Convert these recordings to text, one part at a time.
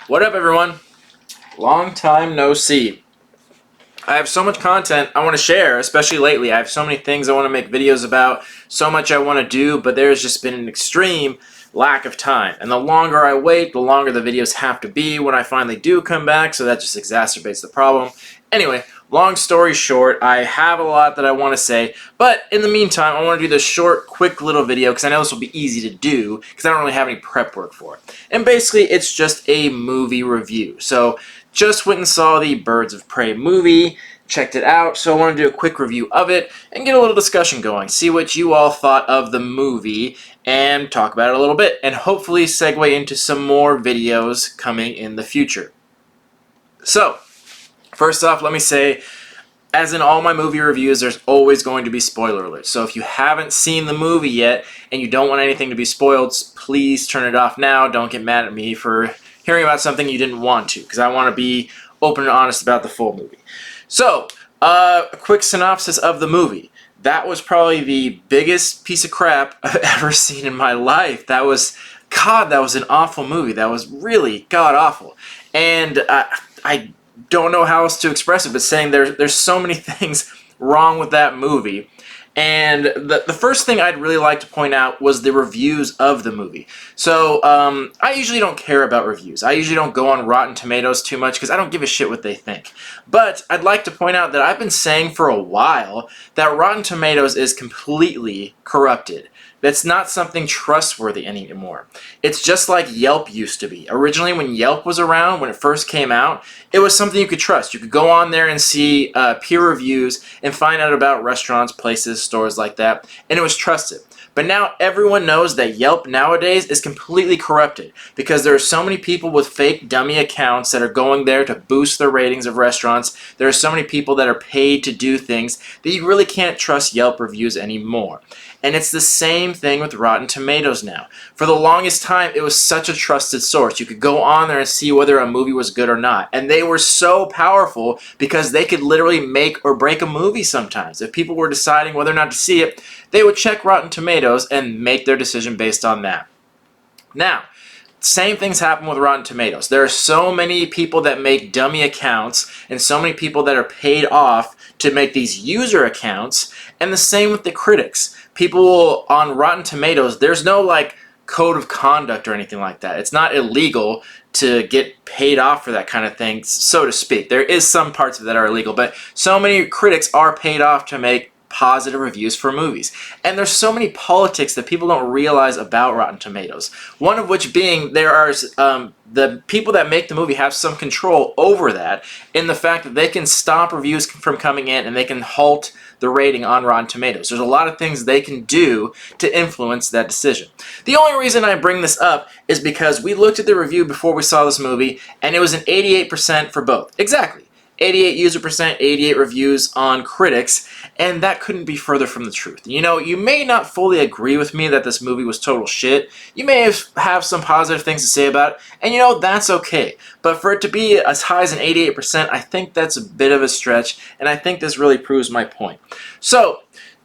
What up, everyone? Long time no see. I have so much content I want to share, especially lately. I have so many things I want to make videos about, so much I want to do, but there's just been an extreme lack of time. And the longer I wait, the longer the videos have to be when I finally do come back, so that just exacerbates the problem. Anyway, long story short, I have a lot that I want to say, but in the meantime, I want to do this short, quick little video because I know this will be easy to do because I don't really have any prep work for it. And basically, it's just a movie review. So, just went and saw the Birds of Prey movie, checked it out, so I want to do a quick review of it and get a little discussion going, see what you all thought of the movie, and talk about it a little bit, and hopefully segue into some more videos coming in the future. So, first off, let me say, as in all my movie reviews, there's always going to be spoiler alerts. So if you haven't seen the movie yet and you don't want anything to be spoiled, please turn it off now. Don't get mad at me for hearing about something you didn't want to, because I want to be open and honest about the full movie. So, a quick synopsis of the movie. That was probably the biggest piece of crap I've ever seen in my life. That was an awful movie. That was really god-awful. And I don't know how else to express it, but saying there's so many things wrong with that movie. And the first thing I'd really like to point out was the reviews of the movie. So, I usually don't care about reviews. I usually don't go on Rotten Tomatoes too much because I don't give a shit what they think. But I'd like to point out that I've been saying for a while that Rotten Tomatoes is completely corrupted. That's not something trustworthy anymore. It's just like Yelp used to be. Originally, when Yelp was around, when it first came out, it was something you could trust. You could go on there and see peer reviews and find out about restaurants, places, stores like that, and it was trusted. But now everyone knows that Yelp nowadays is completely corrupted because there are so many people with fake dummy accounts that are going there to boost the ratings of restaurants. There are so many people that are paid to do things that you really can't trust Yelp reviews anymore. And it's the same thing with Rotten Tomatoes now. For the longest time, it was such a trusted source. You could go on there and see whether a movie was good or not. And they were so powerful because they could literally make or break a movie sometimes. If people were deciding whether or not to see it, they would check Rotten Tomatoes and make their decision based on that. Now, same things happen with Rotten Tomatoes. There are so many people that make dummy accounts and so many people that are paid off to make these user accounts, and the same with the critics. People on Rotten Tomatoes, there's no like code of conduct or anything like that. It's not illegal to get paid off for that kind of thing, so to speak. There is some parts of it that are illegal, but so many critics are paid off to make positive reviews for movies. And there's so many politics that people don't realize about Rotten Tomatoes. One of which being there are the people that make the movie have some control over that in the fact that they can stop reviews from coming in and they can halt the rating on Rotten Tomatoes. There's a lot of things they can do to influence that decision. The only reason I bring this up is because we looked at the review before we saw this movie and it was an 88% for both. Exactly. 88 user percent, 88 reviews on critics, and that couldn't be further from the truth. You know, you may not fully agree with me that this movie was total shit. You may have some positive things to say about it, and you know, that's okay. But for it to be as high as an 88%, I think that's a bit of a stretch, and I think this really proves my point. So,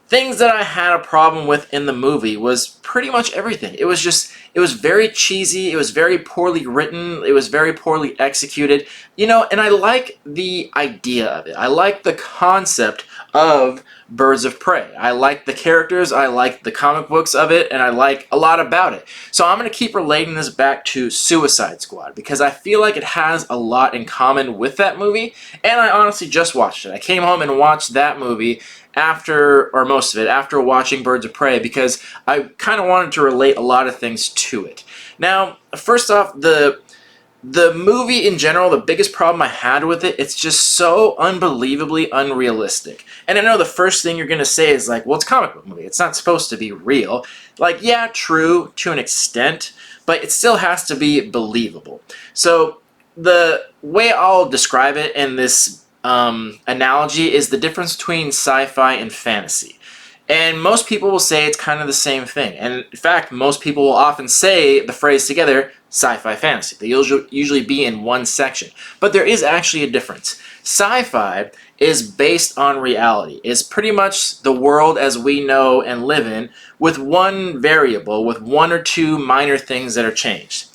things that I had a problem with in the movie was pretty much everything. It was very cheesy, it was very poorly written, it was very poorly executed, you know, and I like the idea of it. I like the concept of Birds of Prey. I like the characters, I like the comic books of it, and I like a lot about it. So I'm going to keep relating this back to Suicide Squad because I feel like it has a lot in common with that movie, and I honestly just watched it. I came home and watched that movie most of it, after watching Birds of Prey because I kind of wanted to relate a lot of things to it. Now, first off, the movie in general, the biggest problem I had with it, it's just so unbelievably unrealistic. And I know the first thing you're going to say is like, well, it's a comic book movie. It's not supposed to be real. Like, yeah, true to an extent, but it still has to be believable. So the way I'll describe it in this analogy is the difference between sci-fi and fantasy. And most people will say it's kind of the same thing. And in fact, most people will often say the phrase together, sci-fi fantasy. They usually be in one section. But there is actually a difference. Sci-fi is based on reality. It's pretty much the world as we know and live in with one variable, with one or two minor things that are changed.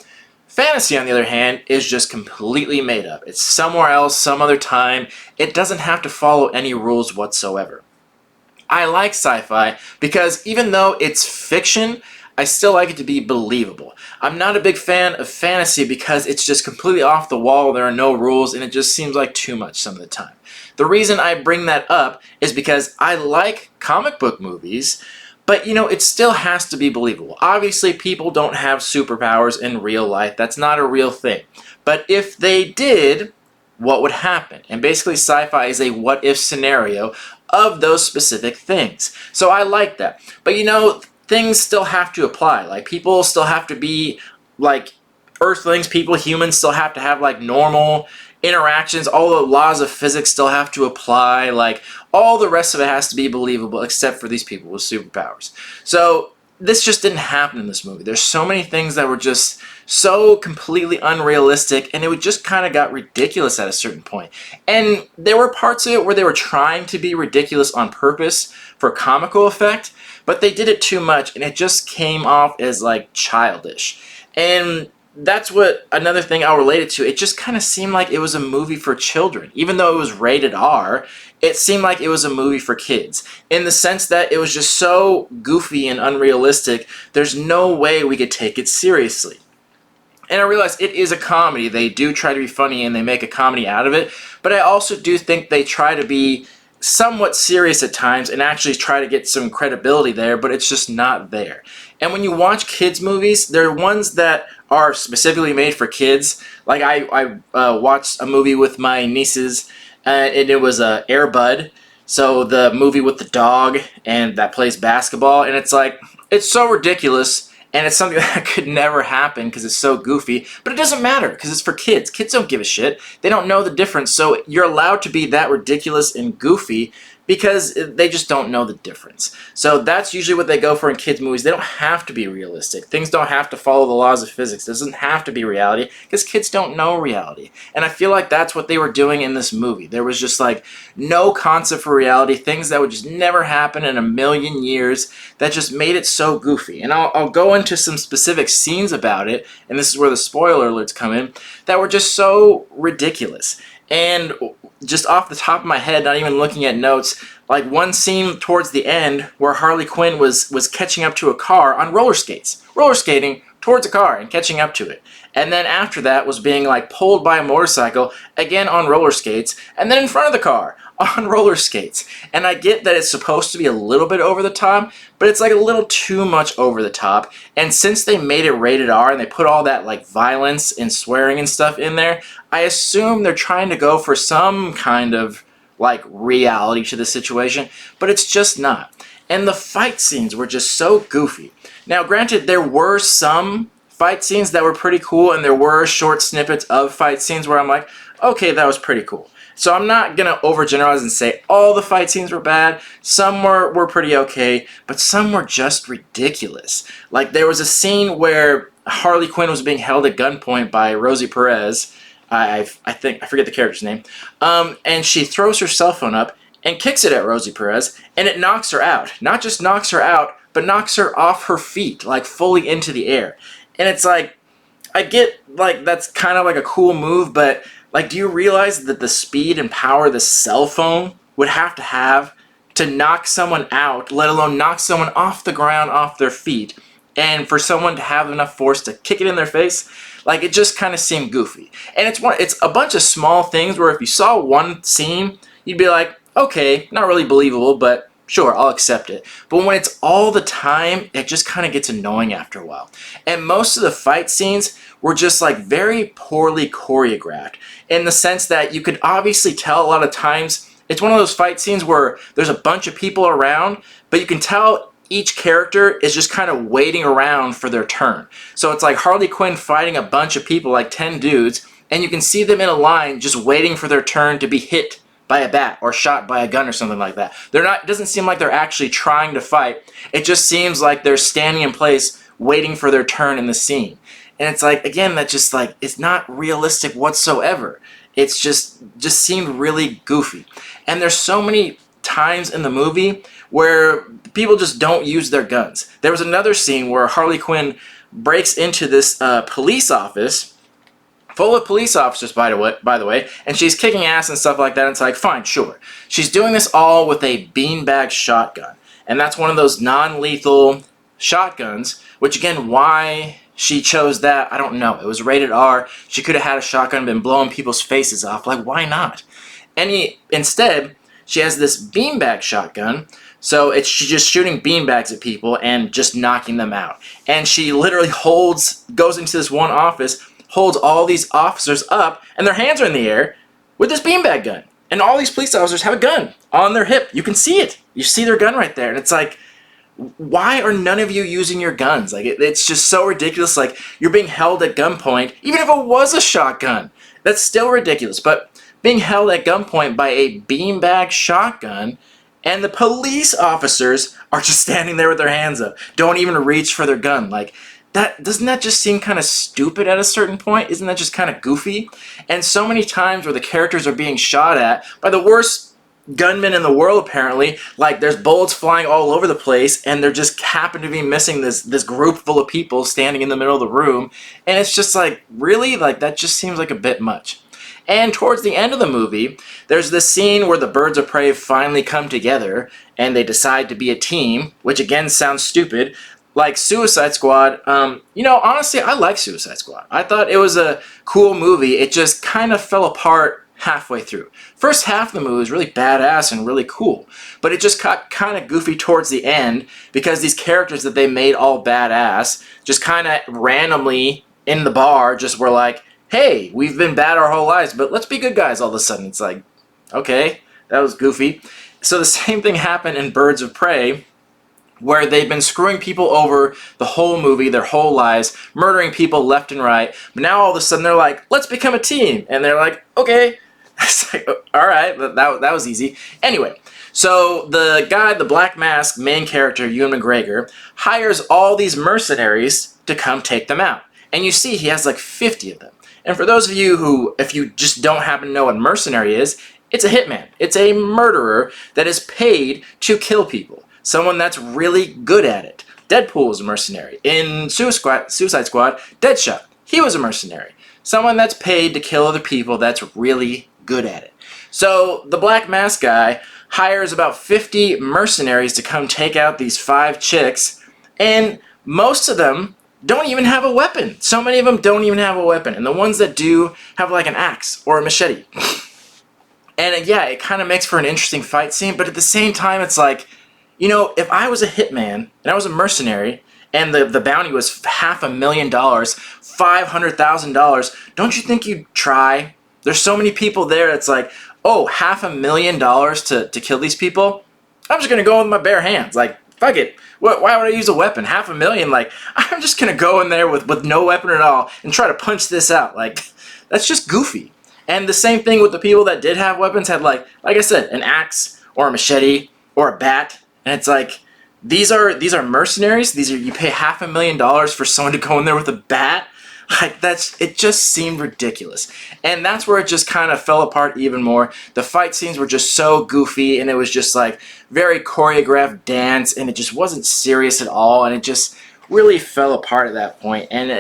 Fantasy, on the other hand, is just completely made up. It's somewhere else, some other time. It doesn't have to follow any rules whatsoever. I like sci-fi because even though it's fiction, I still like it to be believable. I'm not a big fan of fantasy because it's just completely off the wall, there are no rules, and it just seems like too much some of the time. The reason I bring that up is because I like comic book movies, but it still has to be believable. Obviously, people don't have superpowers in real life. That's not a real thing. But if they did, what would happen? And basically, sci-fi is a what-if scenario of those specific things. So I like that. But things still have to apply. Like, people still have to be like earthlings, humans still have to have like normal interactions. All the laws of physics still have to apply. Like, all the rest of it has to be believable except for these people with superpowers. So this just didn't happen in this movie. There's so many things that were just so completely unrealistic, and it just kind of got ridiculous at a certain point. And there were parts of it where they were trying to be ridiculous on purpose for comical effect, but they did it too much, and it just came off as like childish. And that's what another thing I'll relate it to. It just kind of seemed like it was a movie for children. Even though it was rated R, it seemed like it was a movie for kids. In the sense that it was just so goofy and unrealistic, there's no way we could take it seriously. And I realize it is a comedy. They do try to be funny and they make a comedy out of it. But I also do think they try to be somewhat serious at times and actually try to get some credibility there, but it's just not there. And when you watch kids' movies, there are ones that are specifically made for kids. Like I watched a movie with my nieces, and it was Air Bud. So the movie with the dog and that plays basketball, and it's like, it's so ridiculous. And it's something that could never happen because it's so goofy. But it doesn't matter because it's for kids. Kids don't give a shit. They don't know the difference. So you're allowed to be that ridiculous and goofy because they just don't know the difference. So that's usually what they go for in kids' movies. They don't have to be realistic. Things don't have to follow the laws of physics. It doesn't have to be reality because kids don't know reality. And I feel like that's what they were doing in this movie. There was just like no concept for reality, things that would just never happen in a million years that just made it so goofy. And I'll go into some specific scenes about it, and this is where the spoiler alerts come in, that were just so ridiculous. And just off the top of my head, not even looking at notes, like one scene towards the end where Harley Quinn was catching up to a car on roller skating towards a car and catching up to it. And then after that was being like pulled by a motorcycle, again on roller skates, and then in front of the car on roller skates. And I get that it's supposed to be a little bit over the top, but it's like a little too much over the top. And since they made it rated R and they put all that like violence and swearing and stuff in there, I assume they're trying to go for some kind of like reality to the situation, but it's just not. And the fight scenes were just so goofy. Now, granted, there were some fight scenes that were pretty cool, and there were short snippets of fight scenes where I'm like, okay, that was pretty cool. So I'm not going to overgeneralize and say all the fight scenes were bad. Some were pretty okay, but some were just ridiculous. Like, there was a scene where Harley Quinn was being held at gunpoint by Rosie Perez. I forget the character's name. And she throws her cell phone up and kicks it at Rosie Perez, and it knocks her out. Not just knocks her out, but knocks her off her feet, like fully into the air. And it's like, I get, like, that's kind of like a cool move, but, like, do you realize that the speed and power the cell phone would have to knock someone out, let alone knock someone off the ground, off their feet, and for someone to have enough force to kick it in their face? Like, it just kind of seemed goofy. And it's a bunch of small things where if you saw one scene, you'd be like, okay, not really believable, but sure, I'll accept it. But when it's all the time, it just kind of gets annoying after a while. And most of the fight scenes were just like very poorly choreographed in the sense that you could obviously tell a lot of times it's one of those fight scenes where there's a bunch of people around, but you can tell each character is just kind of waiting around for their turn. So it's like Harley Quinn fighting a bunch of people, like 10 dudes, and you can see them in a line just waiting for their turn to be hit by a bat or shot by a gun or something like that. It doesn't seem like they're actually trying to fight. It just seems like they're standing in place waiting for their turn in the scene. And it's like, again, that just like, it's not realistic whatsoever. It's just seemed really goofy. And there's so many times in the movie where people just don't use their guns. There was another scene where Harley Quinn breaks into this police office, full of police officers, by the way, and she's kicking ass and stuff like that. And it's like, fine, sure. She's doing this all with a beanbag shotgun, and that's one of those non-lethal shotguns, which again, why she chose that, I don't know. It was rated R. She could have had a shotgun and been blowing people's faces off. Like, why not? Instead, she has this beanbag shotgun, so she's just shooting beanbags at people and just knocking them out. And she literally goes into this one office, holds all these officers up, and their hands are in the air with this beanbag gun. And all these police officers have a gun on their hip. You can see it. You see their gun right there. And it's like, why are none of you using your guns? Like, it's just so ridiculous. Like, you're being held at gunpoint, even if it was a shotgun. That's still ridiculous. But being held at gunpoint by a beanbag shotgun, and the police officers are just standing there with their hands up, don't even reach for their gun. Like, doesn't that just seem kind of stupid at a certain point? Isn't that just kind of goofy? And so many times where the characters are being shot at by the worst gunmen in the world, apparently, like there's bullets flying all over the place, and they're just happen to be missing this group full of people standing in the middle of the room, and it's just like, really? Like, that just seems like a bit much. And towards the end of the movie, there's this scene where the birds of prey finally come together and they decide to be a team, which again sounds stupid, like Suicide Squad. Honestly, I like Suicide Squad. I thought it was a cool movie. It just kind of fell apart halfway through. First half of the movie was really badass and really cool, but it just got kind of goofy towards the end because these characters that they made all badass just kind of randomly in the bar just were like, hey, we've been bad our whole lives, but let's be good guys all of a sudden. It's like, okay, that was goofy. So the same thing happened in Birds of Prey, where they've been screwing people over the whole movie, their whole lives, murdering people left and right. But now all of a sudden they're like, let's become a team. And they're like, okay. It's like, all right, that was easy. Anyway, so the guy, the Black Mask main character, Ewan McGregor, hires all these mercenaries to come take them out. And you see he has like 50 of them. And for those of you who, if you just don't happen to know what mercenary is, it's a hitman. It's a murderer that is paid to kill people. Someone that's really good at it. Deadpool was a mercenary. In Suicide Squad, Deadshot, he was a mercenary. Someone that's paid to kill other people that's really good at it. So the Black Mask guy hires about 50 mercenaries to come take out these 5 chicks, and most of them don't even have a weapon. So many of them don't even have a weapon, and the ones that do have like an axe or a machete. And yeah, it kind of makes for an interesting fight scene, but at the same time it's like, if I was a hitman and I was a mercenary and the bounty was $500,000, $500,000, don't you think you'd try? There's so many people there. It's like, oh, $500,000 to kill these people? I'm just going to go with my bare hands. Like, fuck it. Why would I use a weapon? $500,000? Like, I'm just going to go in there with no weapon at all and try to punch this out. Like, that's just goofy. And the same thing with the people that did have weapons had like I said, an axe or a machete or a bat. And it's like, these are mercenaries. You pay $500,000 for someone to go in there with a bat. Like, it just seemed ridiculous. And that's where it just kind of fell apart even more. The fight scenes were just so goofy, and it was just like very choreographed dance, and it just wasn't serious at all, and it just really fell apart at that point. And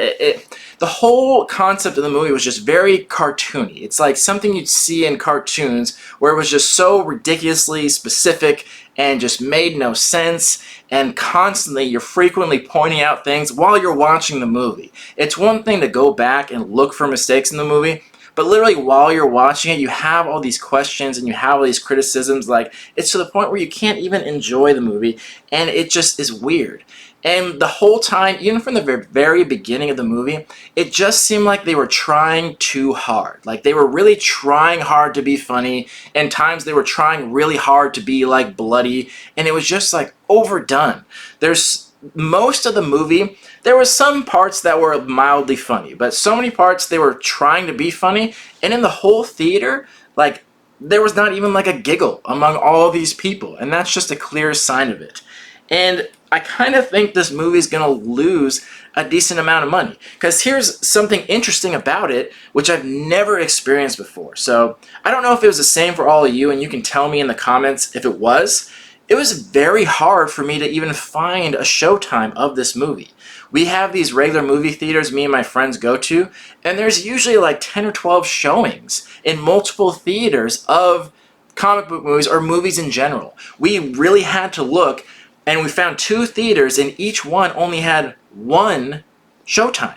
the whole concept of the movie was just very cartoony. It's like something you'd see in cartoons where it was just so ridiculously specific and just made no sense, and constantly you're frequently pointing out things while you're watching the movie. It's one thing to go back and look for mistakes in the movie, but literally while you're watching it, you have all these questions and you have all these criticisms. Like, it's to the point where you can't even enjoy the movie, and it just is weird. And the whole time, even from the very beginning of the movie, it just seemed like they were trying too hard. Like, they were really trying hard to be funny, and times they were trying really hard to be like bloody, and it was just like overdone. There's most of the movie, there were some parts that were mildly funny, but so many parts they were trying to be funny, and in the whole theater, like, there was not even like a giggle among all these people, and that's just a clear sign of it. And I kind of think this movie's gonna lose a decent amount of money, because here's something interesting about it which I've never experienced before. So I don't know if it was the same for all of you, and you can tell me in the comments if it was. it was very hard for me to even find a showtime of this movie. We have these regular movie theaters me and my friends go to, and there's usually like 10 or 12 showings in multiple theaters of comic book movies or movies in general. We really had to look, and we found 2 theaters, and each one only had 1 showtime.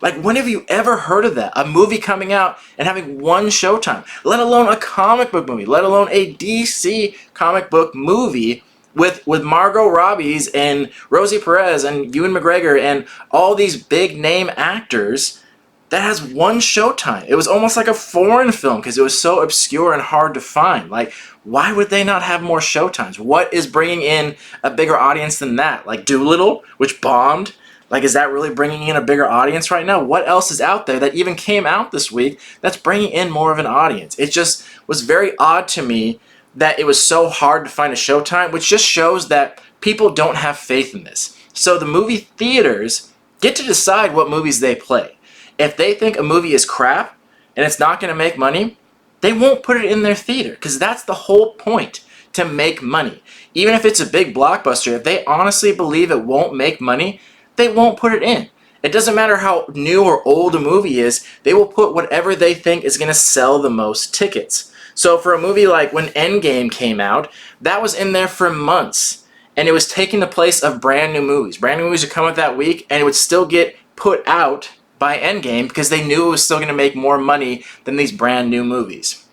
Like, when have you ever heard of that? A movie coming out and having 1 showtime, let alone a comic book movie, let alone a DC comic book movie with Margot Robbie's and Rosie Perez and Ewan McGregor and all these big name actors that has 1 showtime. It was almost like a foreign film because it was so obscure and hard to find. Like, why would they not have more showtimes? What is bringing in a bigger audience than that? Like Dolittle, which bombed. Like, is that really bringing in a bigger audience right now? What else is out there that even came out this week that's bringing in more of an audience? It just was very odd to me that it was so hard to find a showtime, which just shows that people don't have faith in this. So the movie theaters get to decide what movies they play. If they think a movie is crap and it's not going to make money, they won't put it in their theater because that's the whole point, to make money. Even if it's a big blockbuster, if they honestly believe it won't make money, they won't put it in. It doesn't matter how new or old a movie is, they will put whatever they think is going to sell the most tickets. So for a movie like when Endgame came out, that was in there for months, and it was taking the place of brand new movies. Brand new movies would come out that week, and it would still get put out by Endgame because they knew it was still going to make more money than these brand new movies.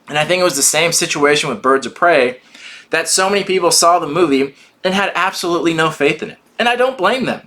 And I think it was the same situation with Birds of Prey, that so many people saw the movie and had absolutely no faith in it. And I don't blame them.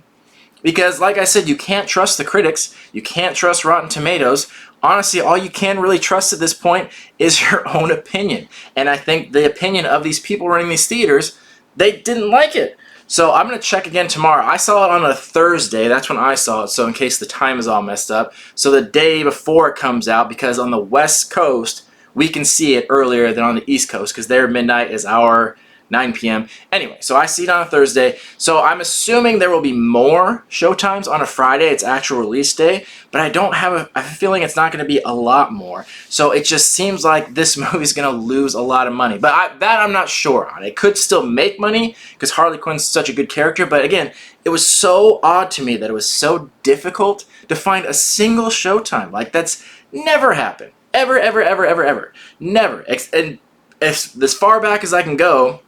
Because, like I said, you can't trust the critics. You can't trust Rotten Tomatoes. Honestly, all you can really trust at this point is your own opinion. And I think the opinion of these people running these theaters, they didn't like it. So I'm going to check again tomorrow. I saw it on a Thursday. That's when I saw it, so in case the time is all messed up. So the day before it comes out, because on the West Coast, we can see it earlier than on the East Coast, because their midnight is our 9 p.m. Anyway, so I see it on a Thursday. So I'm assuming there will be more showtimes on a Friday, its actual release day, but I have a feeling it's not going to be a lot more. So it just seems like this movie's going to lose a lot of money. But that I'm not sure on. It could still make money because Harley Quinn's such a good character. But again, it was so odd to me that it was so difficult to find a single showtime. Like, that's never happened. Ever, ever, ever, ever, ever. Never. And as far back as I can go,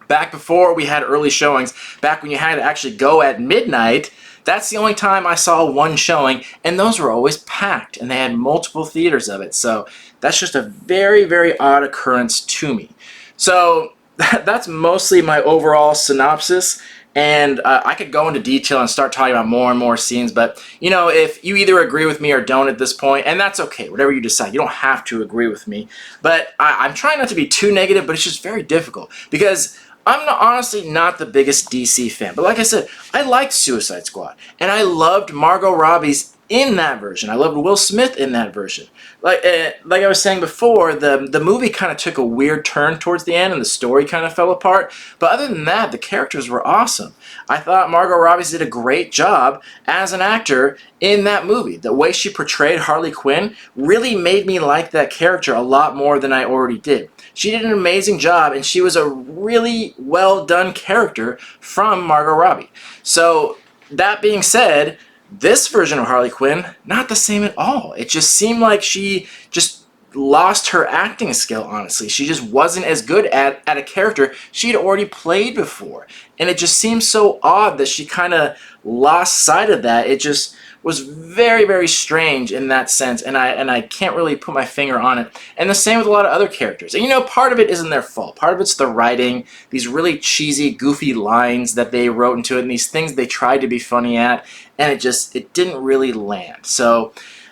back before we had early showings, back when you had to actually go at midnight, that's the only time I saw 1 showing, and those were always packed, and they had multiple theaters of it. So that's just a very, very odd occurrence to me. So that's mostly my overall synopsis. And I could go into detail and start talking about more and more scenes, but, you know, if you either agree with me or don't at this point, and that's okay, whatever you decide. You don't have to agree with me. But I'm trying not to be too negative, but it's just very difficult because I'm honestly not the biggest DC fan. But like I said, I liked Suicide Squad, and I loved Margot Robbie's in that version. I loved Will Smith in that version. Like I was saying before, the movie kind of took a weird turn towards the end, and the story kind of fell apart. But other than that, the characters were awesome. I thought Margot Robbie did a great job as an actor in that movie. The way she portrayed Harley Quinn really made me like that character a lot more than I already did. She did an amazing job, and she was a really well done character from Margot Robbie. So that being said, this version of Harley Quinn, not the same at all. It just seemed like she just lost her acting skill, honestly. She just wasn't as good at a character she'd already played before. And it just seems so odd that she kind of lost sight of that. It just was very, very strange in that sense, and I can't really put my finger on it. And the same with a lot of other characters. And you know, part of it isn't their fault. Part of it's the writing, these really cheesy, goofy lines that they wrote into it, and these things they tried to be funny at, and it didn't really land. So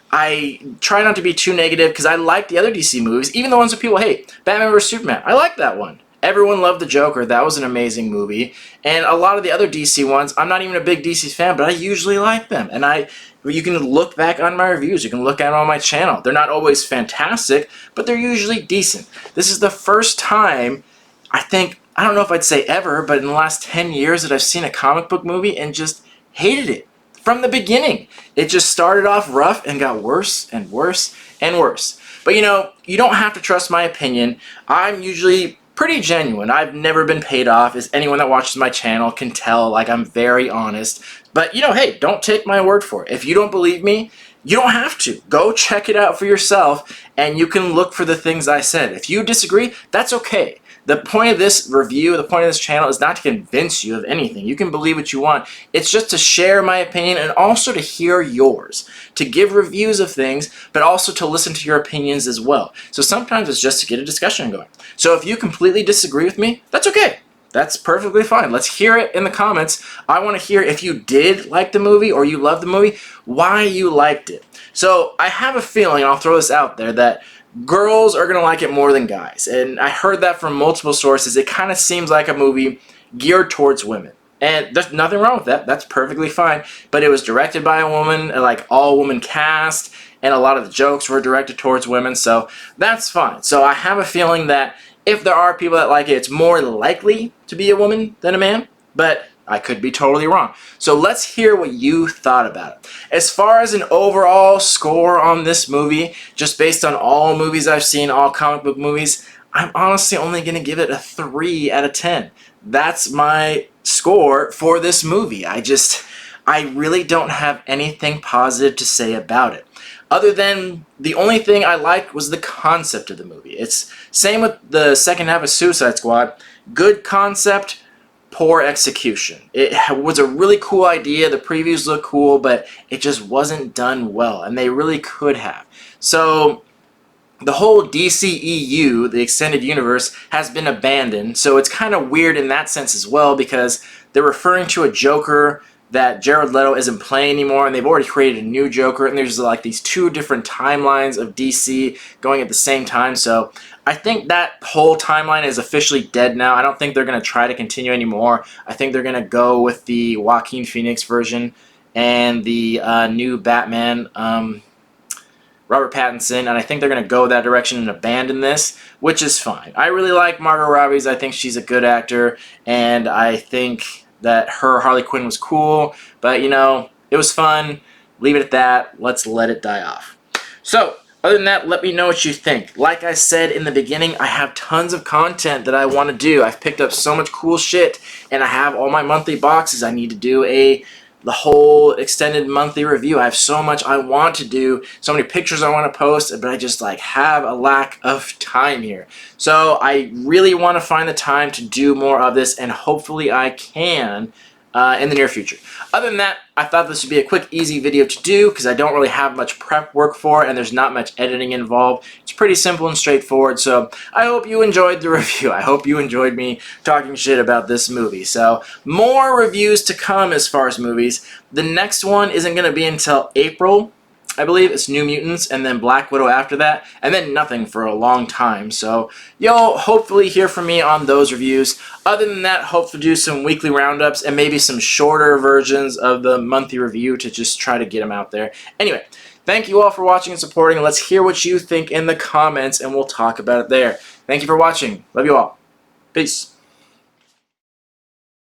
I try not to be too negative because I like the other DC movies, even the ones that people hate. Batman vs. Superman, I like that one. Everyone loved The Joker. That was an amazing movie. And a lot of the other DC ones, I'm not even a big DC fan, but I usually like them. And you can look back on my reviews. You can look at them on my channel. They're not always fantastic, but they're usually decent. This is the first time, I don't know if I'd say ever, but in the last 10 years that I've seen a comic book movie and just hated it. From the beginning, it just started off rough and got worse and worse and worse. But you know, you don't have to trust my opinion. I'm usually pretty genuine. I've never been paid off, as anyone that watches my channel can tell. Like, I'm very honest. But, you know, hey, don't take my word for it. If you don't believe me, you don't have to. Go check it out for yourself, and you can look for the things I said. If you disagree, that's okay. The point of this review, the point of this channel is not to convince you of anything. You can believe what you want. It's just to share my opinion and also to hear yours. To give reviews of things, but also to listen to your opinions as well. So sometimes it's just to get a discussion going. So if you completely disagree with me, that's okay. That's perfectly fine. Let's hear it in the comments. I want to hear if you did like the movie or you loved the movie, why you liked it. So I have a feeling, I'll throw this out there, that girls are going to like it more than guys. And I heard that from multiple sources. It kind of seems like a movie geared towards women. And there's nothing wrong with that. That's perfectly fine. But it was directed by a woman, like all-woman cast, and a lot of the jokes were directed towards women, so that's fine. So I have a feeling that if there are people that like it, it's more likely to be a woman than a man, but I could be totally wrong. So let's hear what you thought about it. As far as an overall score on this movie, just based on all movies I've seen, all comic book movies, I'm honestly only going to give it a 3 out of 10. That's my score for this movie. I really don't have anything positive to say about it. Other than the only thing I liked was the concept of the movie. It's same with the second half of Suicide Squad. Good concept, poor execution. It was a really cool idea. The previews look cool, but it just wasn't done well, and they really could have. So the whole DCEU, the extended universe, has been abandoned. So it's kind of weird in that sense as well, because they're referring to a Joker that Jared Leto isn't playing anymore, and they've already created a new Joker, and there's like these 2 different timelines of DC going at the same time. So I think that whole timeline is officially dead now. I don't think they're going to try to continue anymore. I think they're going to go with the Joaquin Phoenix version and the new Batman, Robert Pattinson, and I think they're going to go that direction and abandon this, which is fine. I really like Margot Robbie. I think she's a good actor, and I think that her Harley Quinn was cool, but you know, it was fun. Leave it at that. Let's let it die off. So, other than that, let me know what you think. Like I said in the beginning, I have tons of content that I want to do. I've picked up so much cool shit, and I have all my monthly boxes. I need to do the whole extended monthly review. I have so much I want to do, so many pictures I want to post, but I just like have a lack of time here. So I really want to find the time to do more of this, and hopefully I can in the near future. Other than that, I thought this would be a quick, easy video to do because I don't really have much prep work for it, and there's not much editing involved. It's pretty simple and straightforward, so I hope you enjoyed the review. I hope you enjoyed me talking shit about this movie. So, more reviews to come as far as movies. The next one isn't going to be until April, I believe. It's New Mutants, and then Black Widow after that, and then nothing for a long time. So, you'll hopefully hear from me on those reviews. Other than that, hope to do some weekly roundups and maybe some shorter versions of the monthly review to just try to get them out there. Anyway, thank you all for watching and supporting. Let's hear what you think in the comments, and we'll talk about it there. Thank you for watching. Love you all. Peace.